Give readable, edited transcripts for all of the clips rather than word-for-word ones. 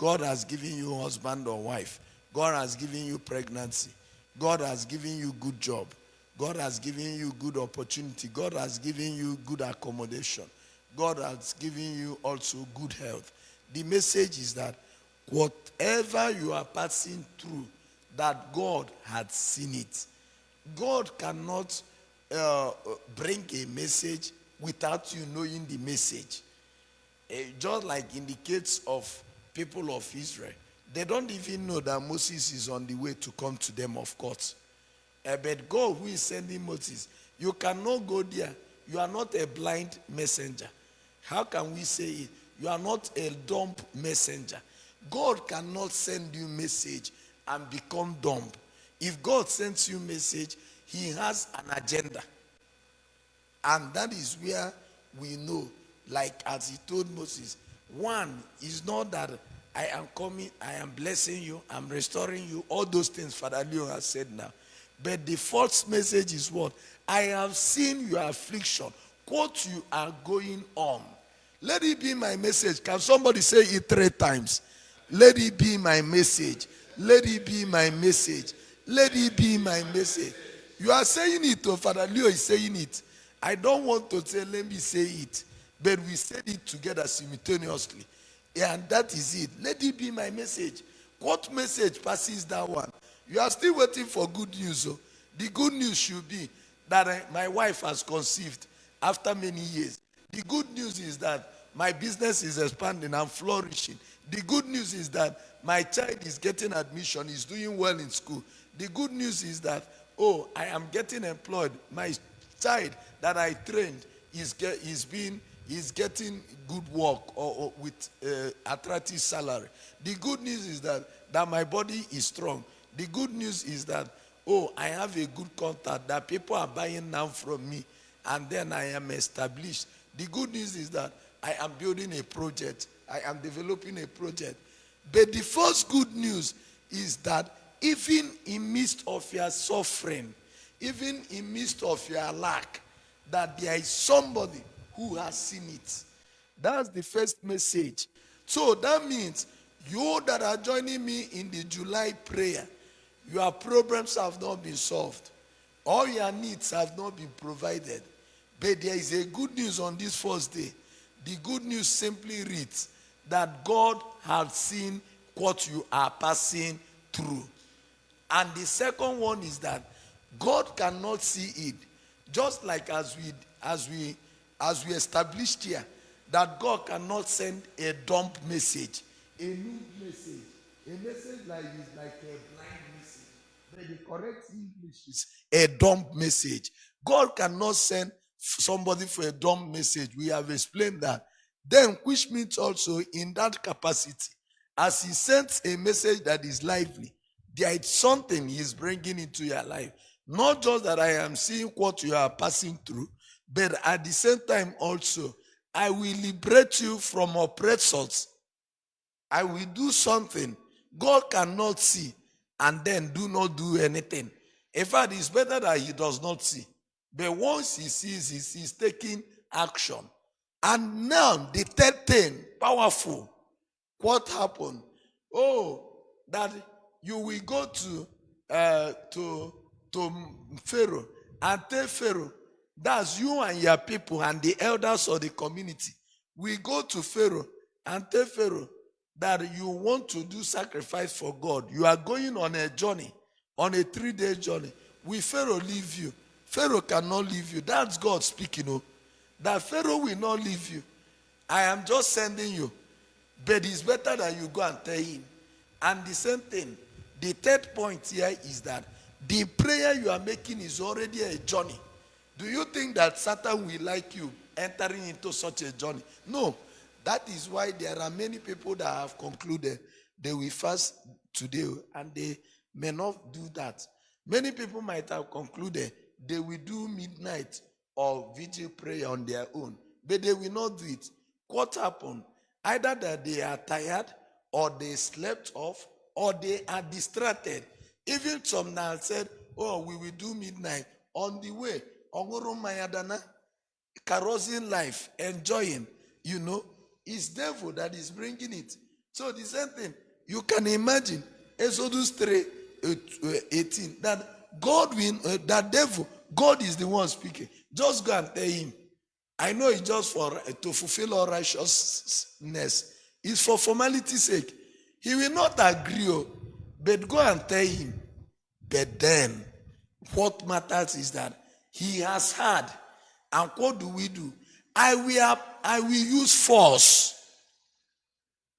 God has given you husband or wife. God has given you pregnancy. God has given you good job. God has given you good opportunity. God has given you good accommodation. God has given you also good health. The message is that whatever you are passing through, that God had seen it. God cannot bring a message without you knowing the message. Just like in the case of people of Israel, they don't even know that Moses is on the way to come to them, of course. But God who is sending Moses, you cannot go there. You are not a blind messenger. How can we say it? You are not a dumb messenger. God cannot send you message and become dumb. If God sends you message, he has an agenda. And that is where we know, like as he told Moses, one is not that I am coming, I am blessing you, I'm restoring you, all those things Father Leo has said now. But the false message is what? I have seen your affliction, what you are going on. Let it be my message. Can somebody say it 3 times? Let it be my message. Let it be my message. Let it be my message. You are saying it, oh, Father Leo is saying it. I don't want to say, let me say it. But we said it together simultaneously. And that is it. Let it be my message. What message passes that one? You are still waiting for good news. Oh. The good news should be that my wife has conceived after many years. The good news is that my business is expanding and flourishing. The good news is that my child is getting admission, is doing well in school. The good news is that, oh, I am getting employed. My child that I trained is getting good work or with attractive salary. The good news is that my body is strong. The good news is that, oh, I have a good contact that people are buying now from me, and then I am established. The good news is that I am building a project. I am developing a project. But the first good news is that even in midst of your suffering, even in midst of your lack, that there is somebody who has seen it. That's the first message. So that means you that are joining me in the July prayer, your problems have not been solved. All your needs have not been provided. But there is a good news on this first day. The good news simply reads that God has seen what you are passing through. And the second one is that God cannot see it. Just like as we established here, that God cannot send a dumb message, a new message. A message like this, like a blind message. But the correct English is a dumb message. God cannot send somebody for a dumb message. We have explained that. Then, which means also in that capacity, as he sends a message that is lively, there is something he is bringing into your life. Not just that I am seeing what you are passing through, but at the same time also, I will liberate you from oppressors. I will do something God cannot see and then do not do anything. In fact, it's better that he does not see. But once he sees, he's taking action. And now the third thing, powerful. What happened? Oh, that you will go to Pharaoh and tell Pharaoh, that's you and your people and the elders of the community. We go to Pharaoh and tell Pharaoh that you want to do sacrifice for God. You are going on a journey, on a 3-day journey. Will Pharaoh leave you? Pharaoh cannot leave you. That's God speaking. Oh, that Pharaoh will not leave you. I am just sending you. But it's better that you go and tell him. And the same thing, the third point here is that the prayer you are making is already a journey. Do you think that Satan will like you entering into such a journey? No. That is why there are many people that have concluded they will fast today and they may not do that. Many people might have concluded they will do midnight or vigil prayer on their own, but they will not do it. What happened? Either that they are tired or they slept off or they are distracted. Even some now said, oh, we will do midnight on the way. Ongoro Mayadana, carousing life, enjoying, it's devil that is bringing it. So the same thing, you can imagine Exodus 3:18 that God will, that devil, God is the one speaking. Just go and tell him. I know it's just for to fulfill all righteousness. It's for formality's sake. He will not agree, but go and tell him. But then, what matters is that he has heard. And what do we do? I will use force.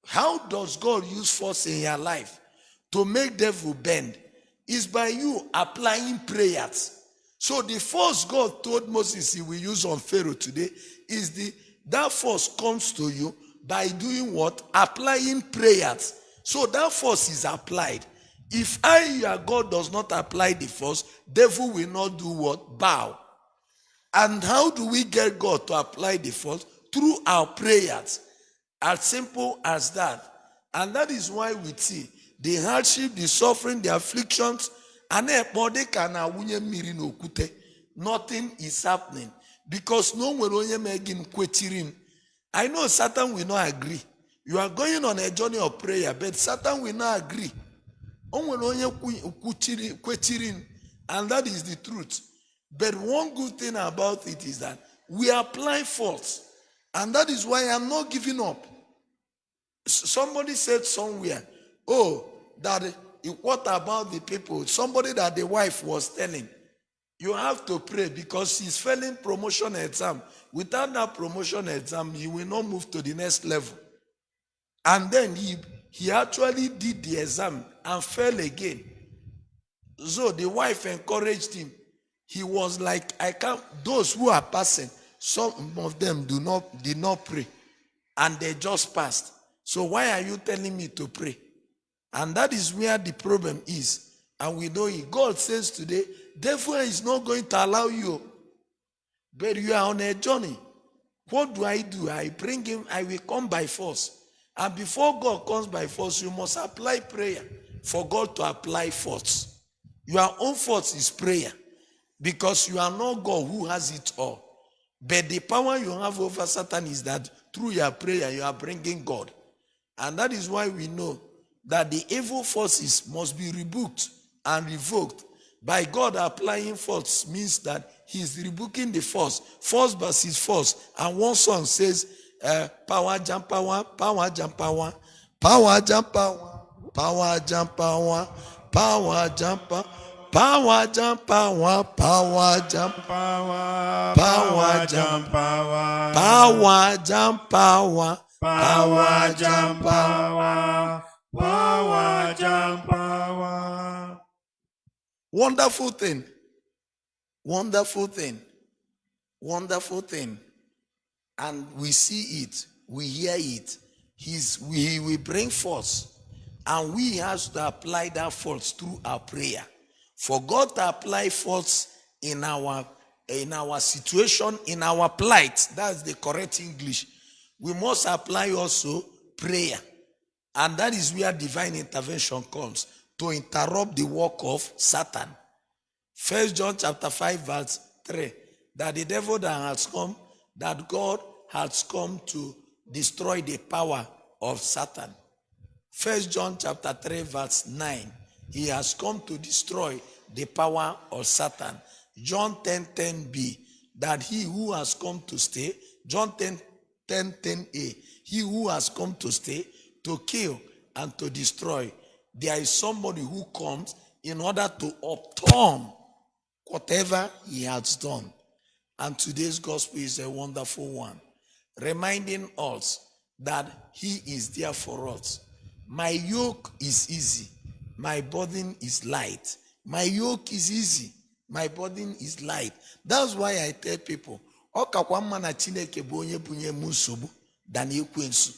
How does God use force in your life to make devil bend? Is by you applying prayers. So the force God told Moses he will use on Pharaoh today is that force comes to you by doing what? Applying prayers. So that force is applied. If your God does not apply the force, devil will not do what? Bow. And how do we get God to apply the force? Through our prayers. As simple as that. And that is why we see the hardship, the suffering, the afflictions, and nothing is happening. Because no one will make him quitting. I know Satan will not agree. You are going on a journey of prayer, but Satan will not agree. And that is the truth. But one good thing about it is that we apply force. And that is why I'm not giving up. Somebody said somewhere, what about the people? Somebody that the wife was telling, you have to pray because he's failing promotion exam. Without that promotion exam, he will not move to the next level. And then he actually did the exam and fell again. So the wife encouraged him. He was like, those who are passing, some of them did not pray. And they just passed. So why are you telling me to pray? And that is where the problem is. And we know it. God says today, devil is not going to allow you. But you are on a journey. What do? I bring him, I will come by force. And before God comes by force, you must apply prayer for God to apply force. Your own force is prayer. Because you are not God who has it all. But the power you have over Satan is that through your prayer, you are bringing God. And that is why we know that the evil forces must be rebuked and revoked. By God applying force means that he is rebuking the force. Force versus force. And one song says, power jump power, power jump power, power jump power, power jump power, power jump power. Power jump power, power jump power, power jump power, power jump power, power jump power, power jump power. Wonderful thing, wonderful thing, wonderful thing. And we see it, we hear it. We will bring force, and we have to apply that force through our prayer. For God to apply force in our situation, in our plight, that's the correct English, we must apply also prayer. And that is where divine intervention comes, to interrupt the work of Satan. 1 John chapter 5 verse 3, that the devil that has come, that God has come to destroy the power of Satan. 1 John chapter 3 verse 9, he has come to destroy the power of Satan. John 10:10b, that he who has come to stay, John 10:10a, he who has come to stay, to kill and to destroy. There is somebody who comes in order to upturn whatever he has done. And today's gospel is a wonderful one, reminding us that he is there for us. My yoke is easy, my burden is light. My yoke is easy, my burden is light. That's why I tell people, ọkakwa mma na Chineke bụ onye bunye m nsogbu than ekwensu.